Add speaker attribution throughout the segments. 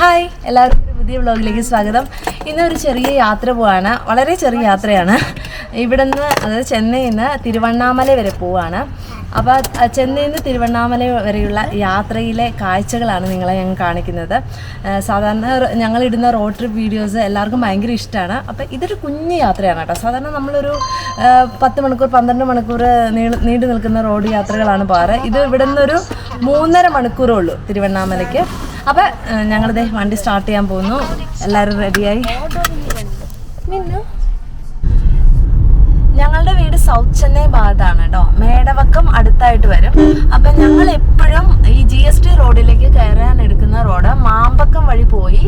Speaker 1: Hi, എല്ലാവർക്കും ഒരു പുതിയ വ്ളോഗിലേക്ക് സ്വാഗതം. ഇന്നൊരു ചെറിയ യാത്ര പോവാണ്. വളരെ ചെറിയ യാത്രയാണ്. ഇവിടുന്ന് അതായത് ചെന്നൈയിൽ നിന്ന് തിരുവണ്ണാമല വരെ പോവാണ്. അപ്പോൾ ചെന്നൈയിൽ നിന്ന് തിരുവണ്ണാമല വരെയുള്ള യാത്രയിലെ കാഴ്ചകളാണ് നിങ്ങളെ ഞങ്ങൾ കാണിക്കുന്നത്. സാധാരണ ഞങ്ങളിടുന്ന റോഡ് ട്രിപ്പ് വീഡിയോസ് എല്ലാവർക്കും ഭയങ്കര ഇഷ്ടമാണ്. അപ്പോൾ ഇതൊരു കുഞ്ഞു യാത്രയാണ് കേട്ടോ. സാധാരണ നമ്മളൊരു 10 മണിക്കൂർ 12 മണിക്കൂർ നീണ്ടു നിൽക്കുന്ന റോഡ് യാത്രകളാണ് പോകാറ്. ഇത് ഇവിടെ നിന്നൊരു 3.5 മണിക്കൂറേ ഉള്ളൂ തിരുവണ്ണാമലയ്ക്ക്. അപ്പോൾ ഞങ്ങളിത് വണ്ടി സ്റ്റാർട്ട് ചെയ്യാൻ പോകുന്നു. എല്ലാവരും റെഡിയായി. ഞങ്ങളുടെ വീട് സൗത്ത് ചെന്നൈ ഭാഗത്താണ് കേട്ടോ. മേടവക്കം അടുത്തായിട്ട് വരും. അപ്പം ഞങ്ങൾ എപ്പോഴും ഈ GST റോഡിലേക്ക് കയറാൻ എടുക്കുന്ന റോഡ് മാമ്പക്കം വഴി പോയി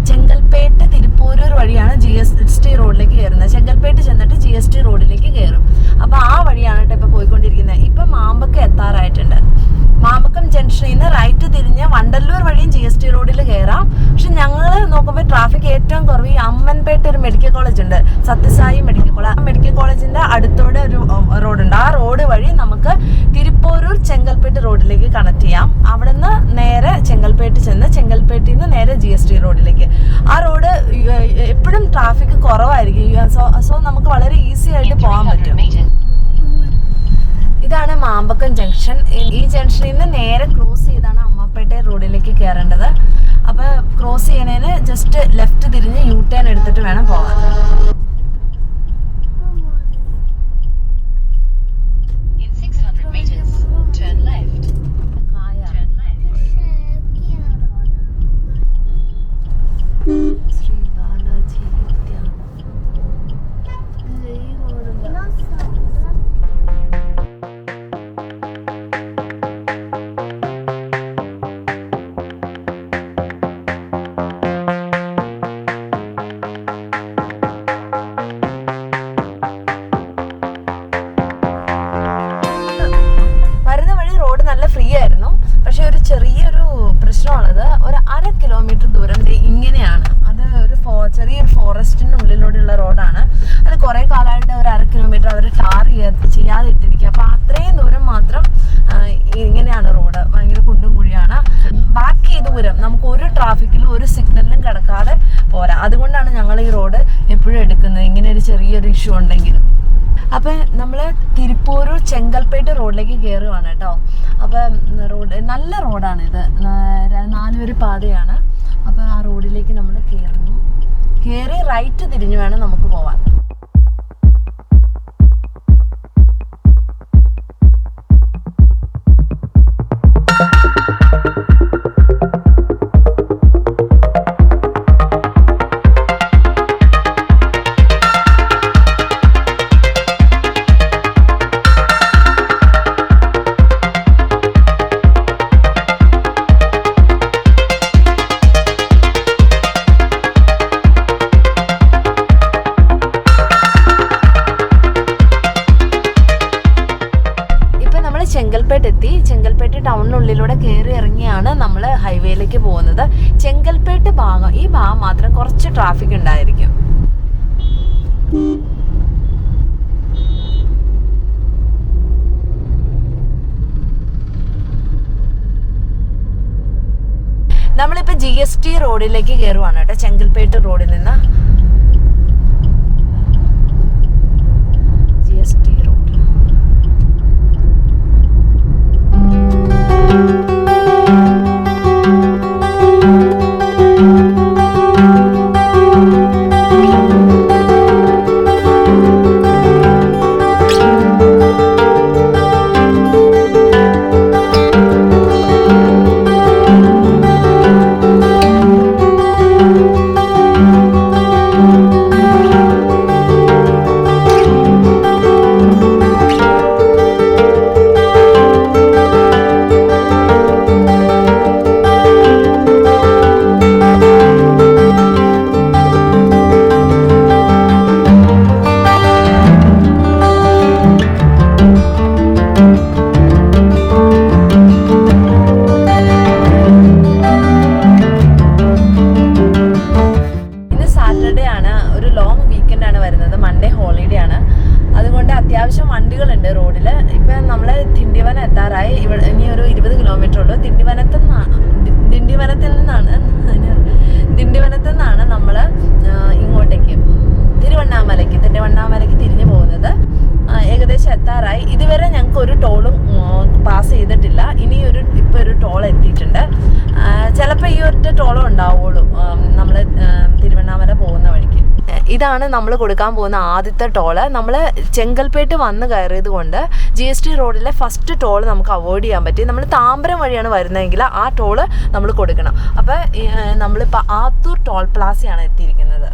Speaker 1: ചെങ്കൽപ്പേട്ട് തിരുപ്പൂരൂർ വഴിയാണ് GST റോഡിലേക്ക് കയറുന്നത്. ചെങ്കൽപ്പേട്ട് ചെന്നിട്ട് GST റോഡിലേക്ക് കയറും. അപ്പോൾ ആ വഴിയാണ് കേട്ടോ ഇപ്പോൾ പോയിക്കൊണ്ടിരിക്കുന്നത്. ഇപ്പം മാമ്പക്കം എത്താറായിട്ടുണ്ട്. മാമ്പക്കം ജംഗ്ഷനിൽ നിന്ന് റൈറ്റ് തിരിഞ്ഞ് വണ്ടല്ലൂർ വഴിയും GST റോഡിൽ കയറാം. പക്ഷെ ഞങ്ങൾ നോക്കുമ്പോൾ ട്രാഫിക് ഏറ്റവും കുറവ് ഈ അമ്മൻപേട്ട് ഒരു മെഡിക്കൽ കോളേജ് ഉണ്ട്, സത്യസായി മെഡിക്കൽ കോളേജ്. ആ മെഡിക്കൽ കോളേജിന്റെ അടുത്തോടെ ഒരു റോഡുണ്ട്. ആ റോഡ് വഴി നമുക്ക് തിരുപ്പൂരൂർ ചെങ്കൽപ്പേട്ട് റോഡിലേക്ക് കണക്ട് ചെയ്യാം. അവിടെ നിന്ന് നേരെ ചെങ്കൽപ്പേട്ട് ചെന്ന് ചെങ്കൽപ്പേട്ടിൽ നിന്ന് നേരെ GST റോഡിലേക്ക്. ആ റോഡ് എപ്പോഴും ട്രാഫിക് കുറവായിരിക്കും. സോ നമുക്ക് വളരെ ഈസി ആയിട്ട് പോകാൻ പറ്റും. ഇതാണ് മാമ്പക്കം ജംഗ്ഷൻ. ഈ ജംഗ്ഷനിൽ നിന്ന് നേരെ ക്രോസ് ചെയ്താണ് അമ്മപ്പേട്ട റോഡിലേക്ക് കയറേണ്ടത്. അപ്പോൾ ക്രോസ് ചെയ്യുന്നതിന് ജസ്റ്റ് ലെഫ്റ്റ് തിരിഞ്ഞ് U-ടേൺ എടുത്തിട്ട് വേണം പോകാൻ. ചെറിയൊരു പ്രശ്നമാണത്. ഒരു 1/2 കിലോമീറ്റർ ദൂരം ഇങ്ങനെയാണ്. അത് ഒരു ചെറിയൊരു ഫോറസ്റ്റിൻ്റെ ഉള്ളിലൂടെയുള്ള റോഡാണ്. അത് കുറേ കാലമായിട്ട് ഒരു 1/2 കിലോമീറ്റർ അവർ ടാർ ചെയ്യാതെ ഇട്ടിരിക്കുക. അപ്പോൾ അത്രയും ദൂരം മാത്രം ഇങ്ങനെയാണ് റോഡ്. ഭയങ്കര കുണ്ടും കുഴിയാണ്. ബാക്കി ദൂരം നമുക്ക് ഒരു ട്രാഫിക്കിലും ഒരു സിഗ്നലിലും കിടക്കാതെ പോരാ. അതുകൊണ്ടാണ് ഞങ്ങൾ ഈ റോഡ് എപ്പോഴും എടുക്കുന്നത്, ഇങ്ങനെ ഒരു ചെറിയൊരു ഇഷ്യൂ ഉണ്ടെങ്കിലും. അപ്പം നമ്മൾ തിരുപ്പൂരൂർ ചെങ്കൽപ്പേട്ട് റോഡിലേക്ക് കയറുകയാണ് കേട്ടോ. അപ്പം റോഡ് നല്ല റോഡാണിത്, 4 വരി പാതയാണ്. അപ്പോൾ ആ റോഡിലേക്ക് നമ്മൾ കയറി റൈറ്റ് തിരിഞ്ഞു വേണം നമുക്ക് പോവാൻ. ചെങ്കൽപ്പേട്ട് ടൗണിനുള്ളിലൂടെ കയറി ഇറങ്ങിയാണ് നമ്മൾ ഹൈവേയിലേക്ക് പോകുന്നത്. ചെങ്കൽപ്പേട്ട് ഭാഗം, ഈ ഭാഗം മാത്രം കുറച്ച് ട്രാഫിക് ഉണ്ടായിരിക്കും. നമ്മളിപ്പോൾ GST റോഡിലേക്ക് കയറുവാണ് കേട്ടോ. ചെങ്കൽപ്പേട്ട് റോഡിൽ നിന്ന് GST റോഡ്. ചിലപ്പോൾ ഈ ഒറ്റ ടോളം ഉണ്ടാവുള്ളൂ നമ്മൾ തിരുവണ്ണാമല പോകുന്ന വഴിക്ക്. ഇതാണ് നമ്മൾ കൊടുക്കാൻ പോകുന്ന ആദ്യത്തെ ടോള്. നമ്മൾ ചെങ്കൽപ്പേട്ട് വന്ന് കയറിയത് കൊണ്ട് GST റോഡിലെ ഫസ്റ്റ് ടോള് നമുക്ക് അവോയ്ഡ് ചെയ്യാൻ പറ്റി. നമ്മൾ താമ്പരം വഴിയാണ് വരുന്നതെങ്കിൽ ആ ടോള് നമ്മൾ കൊടുക്കണം. അപ്പോൾ നമ്മളിപ്പോൾ ആത്തൂർ ടോൾ പ്ലാസയാണ് എത്തിയിരിക്കുന്നത്.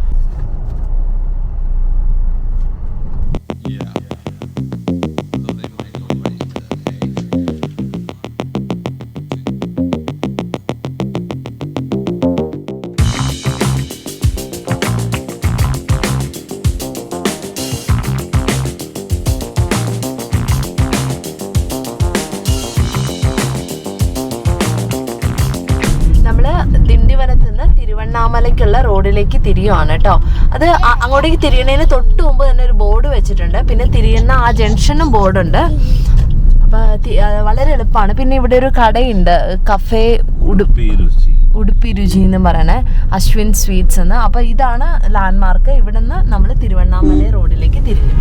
Speaker 1: തിരുവണ്ണാമലയ്ക്കുള്ള റോഡിലേക്ക് തിരിയുവാണ് കേട്ടോ. അത് അങ്ങോട്ടേക്ക് തിരിയണതിന് തൊട്ട് മുമ്പ് തന്നെ ഒരു ബോർഡ് വെച്ചിട്ടുണ്ട്. പിന്നെ തിരിയുന്ന ആ ജംഗ്ഷനും ബോർഡുണ്ട്. അപ്പോൾ വളരെ എളുപ്പമാണ്. പിന്നെ ഇവിടെ ഒരു കടയുണ്ട്, കഫേ ഉടുപ്പി രുചി എന്ന് പറയണേ, അശ്വിൻ സ്വീറ്റ്സ് എന്ന്. അപ്പോൾ ഇതാണ് ലാൻഡ്മാർക്ക്. ഇവിടെ നിന്ന് നമ്മൾ തിരുവണ്ണാമല റോഡിലേക്ക് തിരിഞ്ഞു.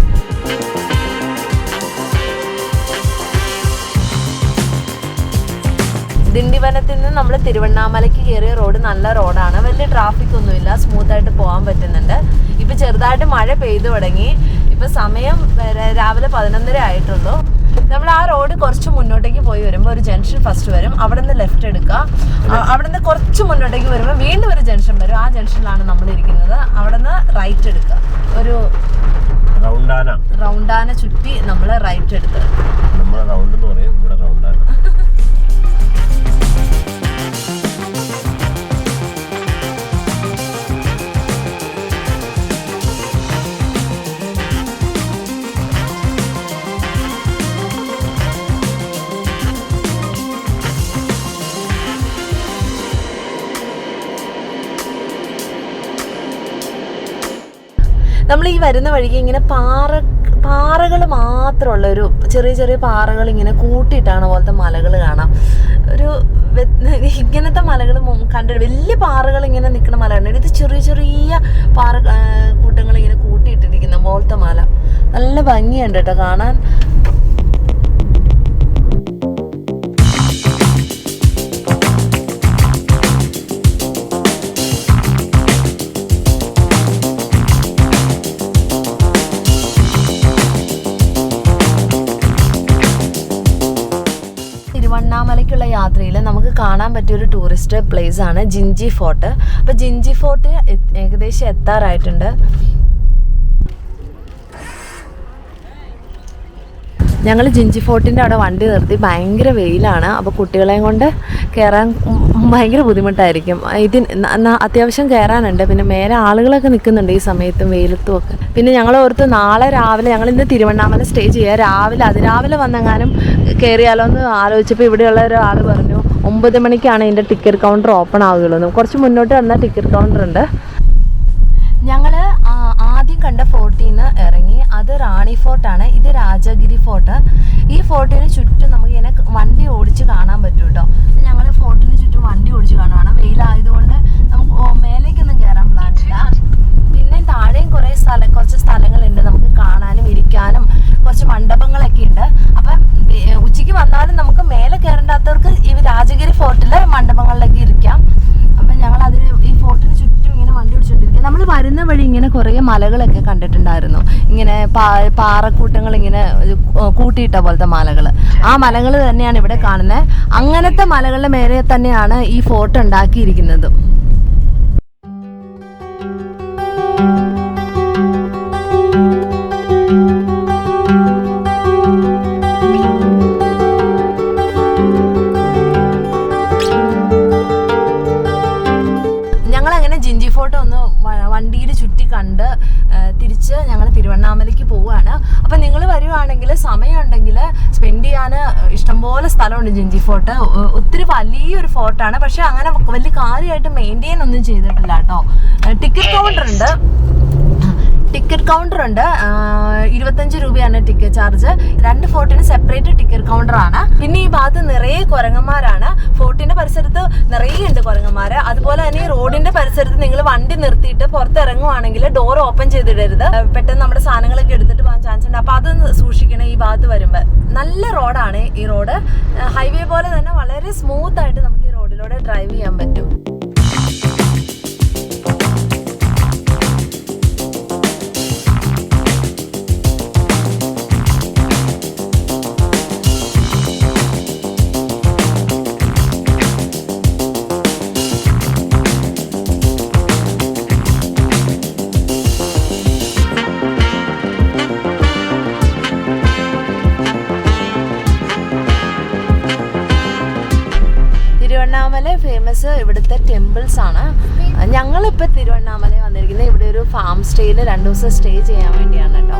Speaker 1: ദിണ്ടിവനത്തിൽ നിന്ന് നമ്മൾ തിരുവണ്ണാമലയ്ക്ക് കയറിയ റോഡ് നല്ല റോഡാണ്. വലിയ ട്രാഫിക് ഒന്നുമില്ല, സ്മൂത്തായിട്ട് പോകാൻ പറ്റുന്നുണ്ട്. ഇപ്പം ചെറുതായിട്ട് മഴ പെയ്തു തുടങ്ങി. ഇപ്പം സമയം രാവിലെ 11:30 ആയിട്ടുള്ളൂ. നമ്മൾ ആ റോഡ് കുറച്ച് മുന്നോട്ടേക്ക് പോയി വരുമ്പോൾ ഒരു ജംഗ്ഷൻ ഫസ്റ്റ് വരും. അവിടെ നിന്ന് ലെഫ്റ്റ് എടുക്കുക. അവിടെ നിന്ന് കുറച്ച് മുന്നോട്ടേക്ക് വരുമ്പോൾ വീണ്ടും ഒരു ജംഗ്ഷൻ വരും. ആ ജംഗ്ഷനിലാണ് നമ്മൾ ഇരിക്കുന്നത്. അവിടെ നിന്ന് റൈറ്റ് എടുക്കുക. ഒരു റൗണ്ടാന ചുറ്റി നമ്മൾ റൈറ്റ് എടുക്കുക. നമ്മൾ ഈ വരുന്ന വഴിക്ക് ഇങ്ങനെ പാറകൾ മാത്രമുള്ള ഒരു ചെറിയ ചെറിയ പാറകൾ ഇങ്ങനെ കൂട്ടിയിട്ടാണ് പോലത്തെ മലകൾ കാണാം. ഒരു ഇങ്ങനത്തെ മലകൾ കണ്ടിട്ട് വലിയ പാറകൾ ഇങ്ങനെ നിൽക്കുന്ന മല കണ്ടിട്ട് ഇത് ചെറിയ ചെറിയ പാറ കൂട്ടങ്ങൾ ഇങ്ങനെ കൂട്ടിയിട്ടിരിക്കുന്ന പോലത്തെ മല. നല്ല ഭംഗിയുണ്ട് കേട്ടോ കാണാൻ. തിരുവണ്ണാമലയ്ക്കുള്ള യാത്രയിൽ നമുക്ക് കാണാൻ പറ്റിയൊരു ടൂറിസ്റ്റ് പ്ലേസ് ആണ് ജിഞ്ചി ഫോർട്ട്. അപ്പോൾ ജിഞ്ചി ഫോർട്ട് ഏകദേശം എത്താറായിട്ടുണ്ട്. ഞങ്ങൾ ജിഞ്ചി ഫോർട്ടിൻ്റെ അവിടെ വണ്ടി നിർത്തി. ഭയങ്കര വെയിലാണ്. അപ്പോൾ കുട്ടികളെയും കൊണ്ട് കയറാൻ ഭയങ്കര ബുദ്ധിമുട്ടായിരിക്കും. അത്യാവശ്യം കയറാനുണ്ട്. പിന്നെ മേലെ ആളുകളൊക്കെ നിൽക്കുന്നുണ്ട് ഈ സമയത്തും വെയിലത്തും ഒക്കെ. പിന്നെ ഞങ്ങൾ ഓർത്ത് നാളെ രാവിലെ ഞങ്ങളിന്ന് തിരുവണ്ണാമല സ്റ്റേ ചെയ്യുക. അതിരാവിലെ വന്നെങ്ങാനും കയറിയാലോ എന്ന് ആലോചിച്ചപ്പോൾ ഇവിടെയുള്ള ഒരാൾ പറഞ്ഞു 9 മണിക്കാണ് ഇതിൻ്റെ ടിക്കറ്റ് കൗണ്ടർ ഓപ്പൺ ആവുകയുള്ളൂ. കുറച്ച് മുന്നോട്ട് വന്നാൽ ടിക്കറ്റ് കൗണ്ടർ ഉണ്ട്. ഞങ്ങൾ ആദ്യം കണ്ട ഫോർട്ടിൽ നിന്ന് ഇറങ്ങി. അത് റാണി ഫോർട്ടാണ്. ഇത് രാജഗിരി ഫോർട്ട്. ഈ ഫോർട്ടിന് ചുറ്റും നമുക്ക് ഇങ്ങനെ വണ്ടി ഓടിച്ച് കാണാൻ പറ്റും കേട്ടോ. ഞങ്ങൾ ഫോർട്ടിന് ചുറ്റും വണ്ടി ഓടിച്ച് കാണുകയാണ്. വെയിലായതുകൊണ്ട് നമുക്ക് മേലേക്കൊന്നും കയറാൻ പ്ലാനില്ല. പിന്നെ താഴെയും കുറച്ച് സ്ഥലങ്ങളുണ്ട് നമുക്ക് കാണാനും ഇരിക്കാനും. കുറച്ച് മണ്ഡപങ്ങളൊക്കെ ഉണ്ട്. അപ്പം ഉച്ചയ്ക്ക് വന്നാലും നമുക്ക് മേലെ കയറേണ്ടാത്തവർക്ക് ഈ രാജഗിരി ഫോർട്ടിലെ മണ്ഡപങ്ങളിലൊക്കെ ഇരിക്കാം. അപ്പം ഞങ്ങൾ ഈ ഫോർട്ടിന് ചുറ്റും ഇങ്ങനെ വണ്ടി ഓടിച്ചുകൊണ്ടിരിക്കുക. നമ്മൾ വരുന്ന വഴി ഇങ്ങനെ കുറേ മലകളൊക്കെ കണ്ടിട്ടുണ്ടായിരുന്നു. ഇങ്ങനെ പാറക്കൂട്ടങ്ങൾ ഇങ്ങനെ കൂട്ടിയിട്ട പോലത്തെ മലകൾ. ആ മലകൾ തന്നെയാണ് ഇവിടെ കാണുന്നത്. അങ്ങനത്തെ മലകളുടെ മേലെ തന്നെയാണ് ഈ ഫോർട്ട് ഉണ്ടാക്കിയിരിക്കുന്നത്. ജിഞ്ചി ഫോർട്ട് ഒന്ന് വണ്ടിയിൽ ചുറ്റി കണ്ട് തിരിച്ച് ഞങ്ങൾ തിരുവണ്ണാമലയ്ക്ക് പോവുകയാണ്. അപ്പം നിങ്ങൾ വരുവാണെങ്കിൽ സമയമുണ്ടെങ്കിൽ സ്പെൻഡ് ചെയ്യാൻ ഇഷ്ടംപോലെ സ്ഥലമുണ്ട് ജിഞ്ചി ഫോർട്ട്. ഒത്തിരി വലിയൊരു ഫോർട്ടാണ്. പക്ഷെ അങ്ങനെ വലിയ കാര്യമായിട്ട് മെയിൻറ്റെയിൻ ഒന്നും ചെയ്തിട്ടില്ല കേട്ടോ. ടിക്കറ്റ് കൗണ്ടർ ഉണ്ട്. 25 രൂപയാണ് ടിക്കറ്റ് ചാർജ്. 2 ഫോർട്ടിന് സെപ്പറേറ്റ് ടിക്കറ്റ് കൗണ്ടറാണ്. പിന്നെ ഈ ഭാഗത്ത് നിറയെ കുരങ്ങന്മാരാണ്. ഫോർട്ടിന്റെ പരിസരത്ത് നിറയെ ഉണ്ട് കുരങ്ങന്മാർ. അതുപോലെ തന്നെ ഈ റോഡിന്റെ പരിസരത്ത് നിങ്ങൾ വണ്ടി നിർത്തിയിട്ട് പുറത്തിറങ്ങുവാണെങ്കിൽ ഡോർ ഓപ്പൺ ചെയ്തിടരുത്. പെട്ടെന്ന് നമ്മുടെ സാധനങ്ങളൊക്കെ എടുത്തിട്ട് പോകാൻ ചാൻസ് ഉണ്ട്. അപ്പോൾ അത് സൂക്ഷിക്കണം ഈ ഭാഗത്ത് വരുമ്പോൾ. നല്ല റോഡാണ് ഈ റോഡ്. ഹൈവേ പോലെ തന്നെ വളരെ സ്മൂത്ത് ആയിട്ട് നമുക്ക് ഈ റോഡിലൂടെ ഡ്രൈവ് ചെയ്യാൻ പറ്റും. ഹിൽസ് ആണ്. ഞങ്ങളിപ്പോൾ തിരുവണ്ണാമല വന്നിരിക്കുന്നത് ഇവിടെ ഒരു ഫാം സ്റ്റേയിൽ 2 ദിവസം സ്റ്റേ ചെയ്യാൻ വേണ്ടിയാണ് കേട്ടോ.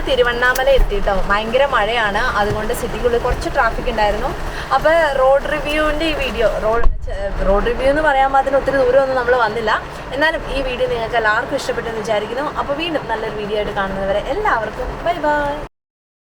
Speaker 1: തിരുവണ്ണാമല എത്തിയിട്ടോ. ഭയങ്കര മഴയാണ്, അതുകൊണ്ട് സിറ്റിക്കുള്ളിൽ കുറച്ച് ട്രാഫിക് ഉണ്ടായിരുന്നു. അപ്പോൾ റോഡ് റിവ്യൂവിൻ്റെ ഈ വീഡിയോ, റോഡ് റിവ്യൂ എന്ന് പറയാൻ അതിന് ഒത്തിരി ദൂരമൊന്നും നമ്മൾ വന്നില്ല. എന്നാലും ഈ വീഡിയോ നിങ്ങൾക്ക് എല്ലാവർക്കും ഇഷ്ടപ്പെട്ടെന്ന് വിചാരിക്കുന്നു. അപ്പോൾ വീണ്ടും നല്ലൊരു വീഡിയോ ആയിട്ട് കാണുന്നവരെ എല്ലാവർക്കും ബൈ ബൈ.